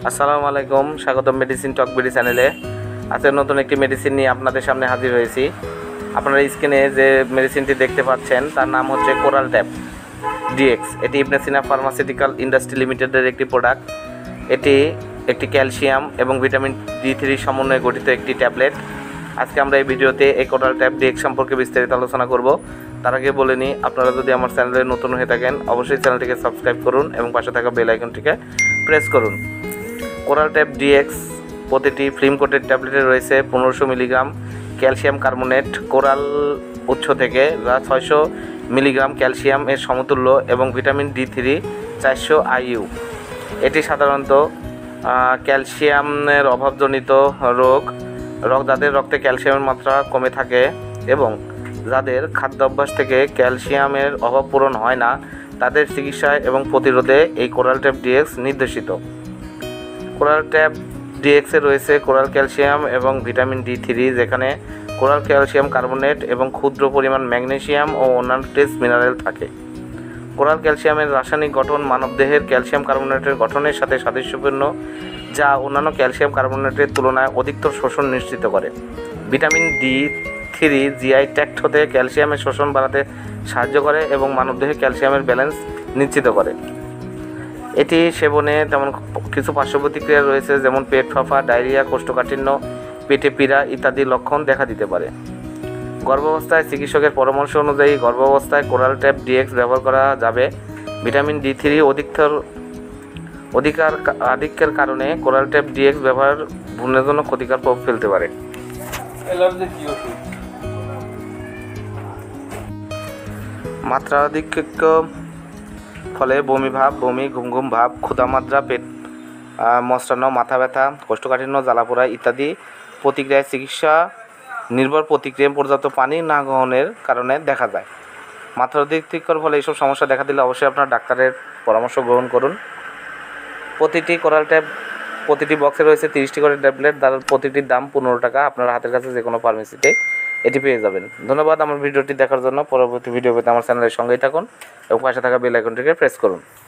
আসসালামু আলাইকুম, স্বাগতম মেডিসিন টক বিডি চ্যানেলে। আজকে নতুন একটি মেডিসিন নিয়ে আপনাদের সামনে হাজির হয়েছি। আপনারা স্ক্রিনে যে মেডিসিনটি দেখতে পাচ্ছেন তার নাম হচ্ছে কোরাল ট্যাপ ডিএক্স। এটি ইবনে সিনা ফার্মাসিউটিক্যাল ইন্ডাস্ট্রি লিমিটেডের একটি প্রোডাক্ট। এটি একটি ক্যালসিয়াম এবং ভিটামিন ডি3 সমন্বয়ে গঠিত একটি ট্যাবলেট। আজকে আমরা এই ভিডিওতে এই কোরাল ট্যাপ ডিএক্স সম্পর্কে বিস্তারিত আলোচনা করব। তার আগে বলে নিই, আপনারা যদি আমার চ্যানেলে নতুন হয়ে থাকেন অবশ্যই চ্যানেলটিকে সাবস্ক্রাইব করুন এবং পাশে থাকা বেল আইকনটিকে প্রেস করুন। কোরাল ট্যাপ ডিএক্স প্রতিটি ফিল্ম কোটেড ট্যাবলেটে রয়েছে 1500 মিলিগ্রাম ক্যালসিয়াম কার্বনেট কোরাল উৎস থেকে, যা 600 মিলিগ্রাম ক্যালসিয়াম এর সমতুল্য, এবং ভিটামিন ডি3 400 IU। এটি সাধারণত ক্যালসিয়ামের অভাবজনিত যাদের রক্তে ক্যালসিয়ামের মাত্রা কমে থাকে এবং যাদের খাদ্যাভ্যাস থেকে ক্যালসিয়ামের অভাব পূরণ হয় না, তাদের চিকিৎসায় এবং প্রতিরোধে এই কোরাল ট্যাপ ডিএক্স নির্দেশিত। কোরাল ট্যাপ ডিএক্সে রয়েছে কোরাল ক্যালসিয়াম এবং ভিটামিন ডি3, যেখানে কোরাল ক্যালসিয়াম কার্বনেট এবং ক্ষুদ্র পরিমাণ ম্যাগনেসিয়াম ও অন্যান্য ট্রেস মিনারেল থাকে। কোরাল ক্যালসিয়ামের রাসায়নিক গঠন মানবদেহের ক্যালসিয়াম কার্বনেটের গঠনের সাথে সাদৃশ্যপূর্ণ, যা অন্যান্য ক্যালসিয়াম কার্বনেটের তুলনায় অধিকতর শোষণ নিশ্চিত করে। ভিটামিন ডি3 জিআই ট্র্যাক্ট হতে ক্যালসিয়ামের শোষণ বাড়াতে সাহায্য করে এবং মানবদেহে ক্যালসিয়ামের ব্যালেন্স নিশ্চিত করে। এটি সেবনে তেমন কিছু পার্শ্ব প্রতিক্রিয়া রয়েছে, যেমন পেট ফাঁপা, ডায়রিয়া, কোষ্ঠকাঠিন্য, পেটে পীড়া ইত্যাদি লক্ষণ দেখা দিতে পারে। গর্ভাবস্থায় চিকিৎসকের পরামর্শ অনুযায়ী গর্ভাবস্থায় কোরাল ট্যাপ ডিএক্স ব্যবহার করা যাবে। ভিটামিন ডি3 আধিক্যের কারণে কোরাল ট্যাপ ডিএক্স ব্যবহার ভ্রূণের জন্য ক্ষতিকর প্রভাব ফেলতে পারে। মাত্রাধিক্য ফলে বমি, ঘুম ভাব, ক্ষুধামাত্রা, পেট মচড়ানো, মাথা ব্যথা, কোষ্ঠকাঠিন্য, জ্বালাপোড়া ইত্যাদি প্রতিক্রিয়ায় চিকিৎসা নির্ভর প্রতিক্রিয়া পর্যাপ্ত পানি না গ্রহণের কারণে দেখা যায়। মাত্রাধিক্যর ফলে এইসব সমস্যা দেখা দিলে অবশ্যই আপনার ডাক্তারের পরামর্শ গ্রহণ করুন। প্রতিটি বক্সে রয়েছে 30টি করে ট্যাবলেট, তার প্রতিটির দাম 15 টাকা। আপনার হাতের কাছে যে কোনো ফার্মেসিতে এটি পেয়ে যাবেন। ধন্যবাদ আমার ভিডিওটি দেখার জন্য। পরবর্তী ভিডিও পেতে আমার চ্যানেলের সঙ্গেই থাকুন এবং পাশে থাকা বেল আইকনটিকে প্রেস করুন।